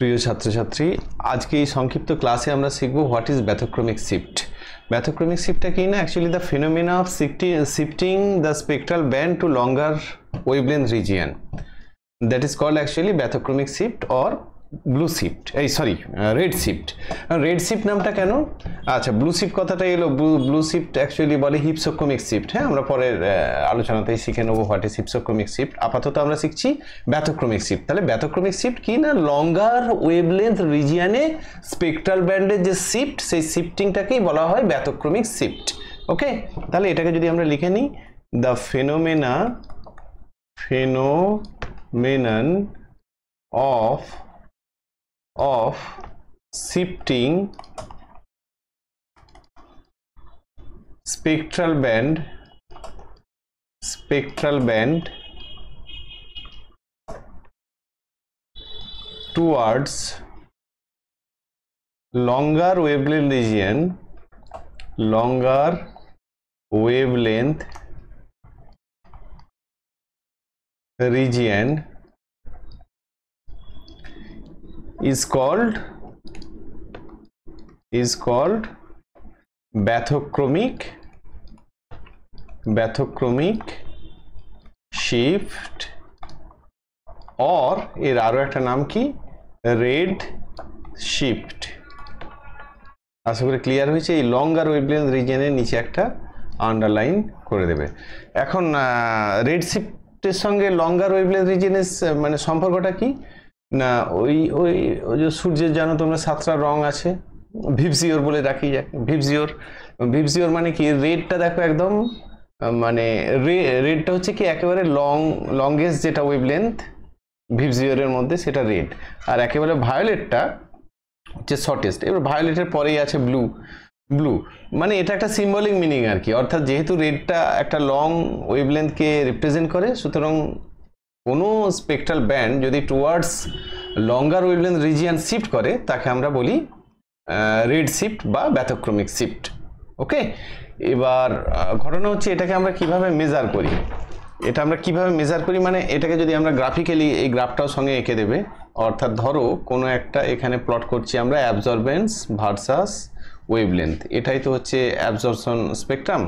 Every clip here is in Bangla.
প্রিয় ছাত্রছাত্রী, আজকে এই সংক্ষিপ্ত ক্লাসে আমরা শিখব what is bathochromic shift. Bathochromic শিফটটা কি না, actually the phenomena of shifting the spectral band to longer wavelength region, that is called actually bathochromic shift or blue shift, red shift. Red shift নামটা কেন? আচ্ছা, ব্লু শিফট কথাটা এলো, ব্লু শিফট অ্যাকচুয়ালি বলে হিপসোক্রমিক শিফট। হ্যাঁ, আমরা পরের আলোচনাতেই শিখে নেবো হোয়াট ইজ হিপসোক্রমিক শিফট। আপাতত আমরা শিখছি ব্যাথোক্রমিক শিফট। তাহলে ব্যাথোক্রমিক শিফট কি না, লঙ্গার ওয়েভলেন্থ রিজিয়নে স্পেকট্রাল ব্যান্ডের যে শিফট, সেই শিফটিংটাকেই বলা হয় ব্যাথোক্রমিক শিফট। ওকে, তাহলে এটাকে যদি আমরা লিখে নিই, the phenomenon of shifting spectral band towards longer wavelength region is called bathochromic shift, or এর আরো একটা নাম কি, রেড শিফট। আশা করি ক্লিয়ার হয়েছে। এই লঙ্গার ওয়েভলেন্থ রিজিয়নের নিচে একটা আন্ডারলাইন করে দেবে। এখন রেড শিফটের সঙ্গে লঙ্গার ওয়েভলেন্থ রিজিয়নের মানে সম্পর্কটা কি না, ওই যে সূর্যের জানো তোমরা 7টা রং আছে, ভিপজিওর বলে রাখি যাক। ভিপজিওর মানে কি, রেডটা দেখো একদম, মানে রেডটা হচ্ছে কি একেবারে লংগেস্ট যেটা ওয়েভলেন্থ ভিপজিওরের মধ্যে, সেটা রেড। আর একেবারে ভায়োলেটটা হচ্ছে শর্টেস্ট। এবার ভায়োলেটের পরেই আছে ব্লু। মানে এটা একটা সিম্বলিক মিনিং আর কি, অর্থাৎ যেহেতু রেডটা একটা লং ওয়েভলেন্থকে রিপ্রেজেন্ট করে, সুতরাং কোনো স্পেকট্রাল ব্যান্ড যদি towards longer wavelength region shift করে, তাকে আমরা বলি রেড শিফট বা ব্যাথোক্রমিক শিফট। ওকে, এবার ঘটনা হচ্ছে এটাকে আমরা কিভাবে মেজার করি। মানে এটাকে যদি আমরা গ্রাফিক্যালি, এই গ্রাফটাও সঙ্গে এঁকে দেবে। অর্থাৎ ধরো কোনো একটা এখানে প্লট করছি আমরা, অ্যাবজর্বেন্স ভার্সাস ওয়েভলেন্থ। এটাই তো হচ্ছে অ্যাবজর্পশন স্পেকট্রাম।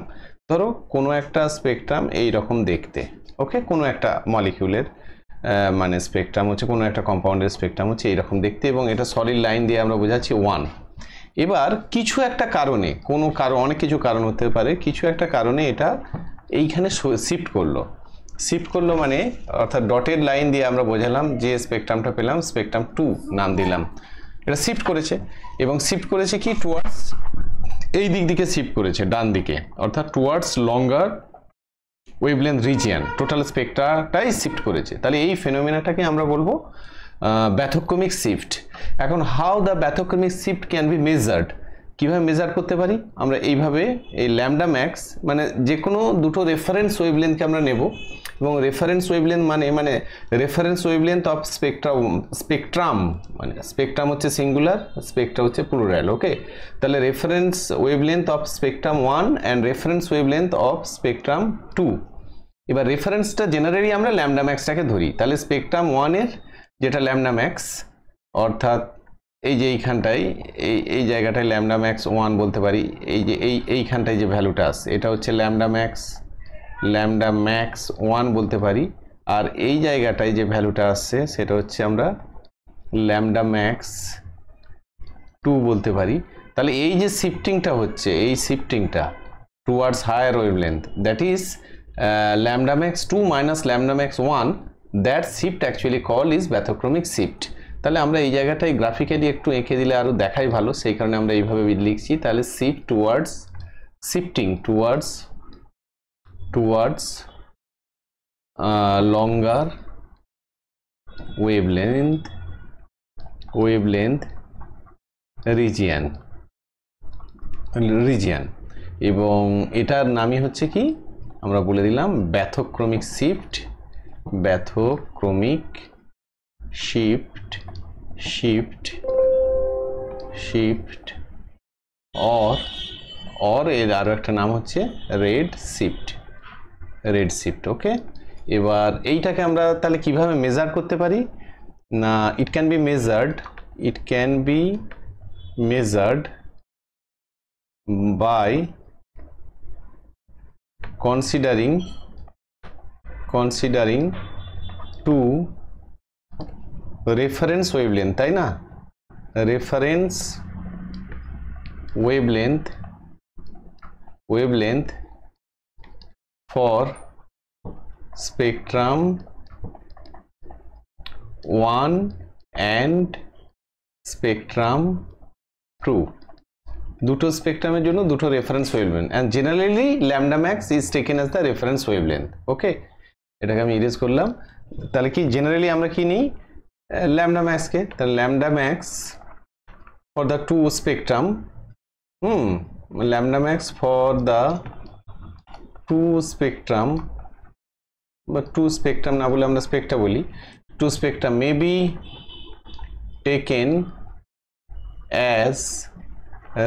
ধরো কোনো একটা স্পেকট্রাম এই রকম দেখতে, ওকে, কোনো একটা মলিকিউলের মানে স্পেকট্রাম হচ্ছে, কোনো একটা কম্পাউন্ডের স্পেকট্রাম হচ্ছে এইরকম দেখতে, এবং এটা সলিড লাইন দিয়ে আমরা বোঝাচ্ছি 1। এবার কিছু একটা কারণে, অনেক কিছু কারণ হতে পারে, কিছু একটা কারণে এটা এইখানে শিফট করলো মানে, অর্থাৎ ডটেড লাইন দিয়ে আমরা বোঝালাম যে স্পেকট্রামটা পেলাম, স্পেকট্রাম 2 নাম দিলাম। এটা শিফট করেছে, এবং শিফট করেছে কি টুয়ার্ডস, এই দিকে শিফট করেছে, ডান দিকে, অর্থাৎ towards longer wavelength region, total স্পেকট্রাটাই শিফট করেছে। তাহলে এই ফেনোমেনাটাকে আমরা বলবো ব্যাথোক্রমিক শিফট। এখন how the bathochromic shift can be measured, কীভাবে মেজার করতে পারি আমরা? এইভাবে, এই ল্যামডা ম্যাক্স মানে যে কোনো দুটো রেফারেন্স ওয়েভলেন্থকে আমরা নেব, এবং রেফারেন্স ওয়েভলেন্থ মানে রেফারেন্স ওয়েভলেন্থ অফ স্পেকট্রাম, মানে স্পেকট্রাম হচ্ছে সিঙ্গুলার, স্পেকট্রা হচ্ছে প্লুরাল। ওকে, তাহলে reference wavelength of spectrum 1 and reference wavelength of spectrum 2। এবার রেফারেন্সটা জেনারেলি আমরা ল্যামডা ম্যাক্সটাকে ধরি। তাহলে স্পেকট্রাম 1-এর যেটা ল্যামডা ম্যাক্স, অর্থাৎ এই যে এইখানটায়, এই জায়গাটায় ল্যামডা ম্যাক্স 1 বলতে পারি। এই যে এইখানটায় যে ভ্যালুটা আছে, এটা হচ্ছে ল্যামডা ম্যাক্স 1 বলতে পারি। আর এই জায়গাটায় যে ভ্যালুটা আসছে, সেটা হচ্ছে আমরা ল্যামডা ম্যাক্স 2 বলতে পারি। তাহলে এই যে শিফটিংটা হচ্ছে, এই শিফটিংটা towards higher wavelength, that is lambda max 2 minus lambda max 1, that shift actually called is bathochromic shift. তাহলে আমরা এই জায়গাটায় গ্রাফিক্যালি একটু এঁকে দিলে আরো দেখাই ভালো, সেই কারণে আমরা এইভাবে লিখছি। তাহলে shifting towards longer wavelength region, এবং এটার নামই হচ্ছে কি, আমরা বলে দিলাম ব্যাথোক্রমিক শিফট অর এর আরো একটা নাম হচ্ছে রেড শিফট। ওকে, এবার এইটাকে আমরা তাহলে কিভাবে মেজার করতে পারি না, it can be measured it can be measured by considering two reference wavelength, তাই না? reference wavelength for spectrum 1 and spectrum 2, দুটো স্পেকট্রামের জন্য দুটো reference wavelength, and generally lambda max is taken as the reference wavelength. ওকে, এটাকে আমি ইরেজ করলাম। তাহলে কি জেনারেলি আমরা কি নিই? lambda max কে। তাহলে lambda max for the two spectrum, lambda max for the two spectrum, বা two spectrum না বলে আমরা স্পেকট্রা বলি, two spectrum may be taken as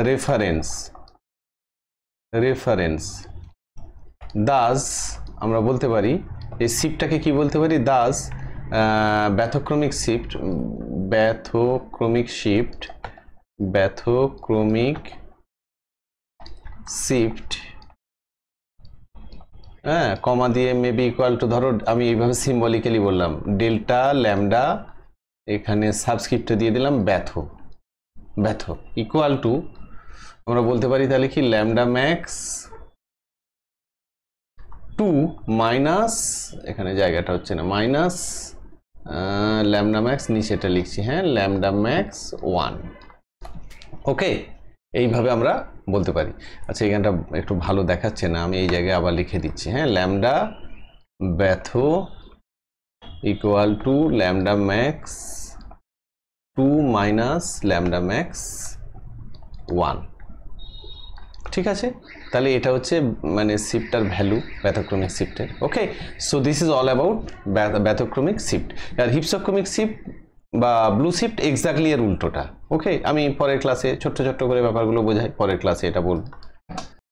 reference, thus আমরা বলতে পারি এই শিফটটাকে কি বলতে পারি? thus ব্যথক্রমিক শিফট হ্যাঁ, কমা দিয়ে মেবি ইকুয়াল টু, ধরো আমি এইভাবে সিম্বলিক্যালি বললাম ডেল্টা ল্যামডা, এখানে সাবস্ক্রিপ্টে দিয়ে দিলাম ব্যথ ইকুয়াল টু, আমরা বলতে পারি তাহলে কি ল্যামডা ম্যাক্স 2 মাইনাস, এখানে জায়গাটা হচ্ছে না, মাইনাস ল্যামডা ম্যাক্স, নিচেটা লিখছি, হ্যাঁ, ল্যামডা ম্যাক্স 1। ওকে, এইভাবে আমরা বলতে পারি। আচ্ছা, এখানটা একটু ভালো দেখাচ্ছে না, আমি এই জায়গায় আবার লিখে দিচ্ছি, হ্যাঁ, lambda bath equal to lambda max 2 minus lambda max 1। ঠিক আছে, তাহলে এটা হচ্ছে মানে শিফটার ভ্যালু ব্যথক্রমিক শিফটের। Okay, so this is all about bathochromic shift. আর হিপসক্রমিক শিফট বা ব্লু শিফট এক্স্যাক্টলি এর উল্টোটা। ওকে, আমি পরের ক্লাসে ছোট্ট করে ব্যাপারগুলো বোঝাই, পরের ক্লাসে এটা বলবো।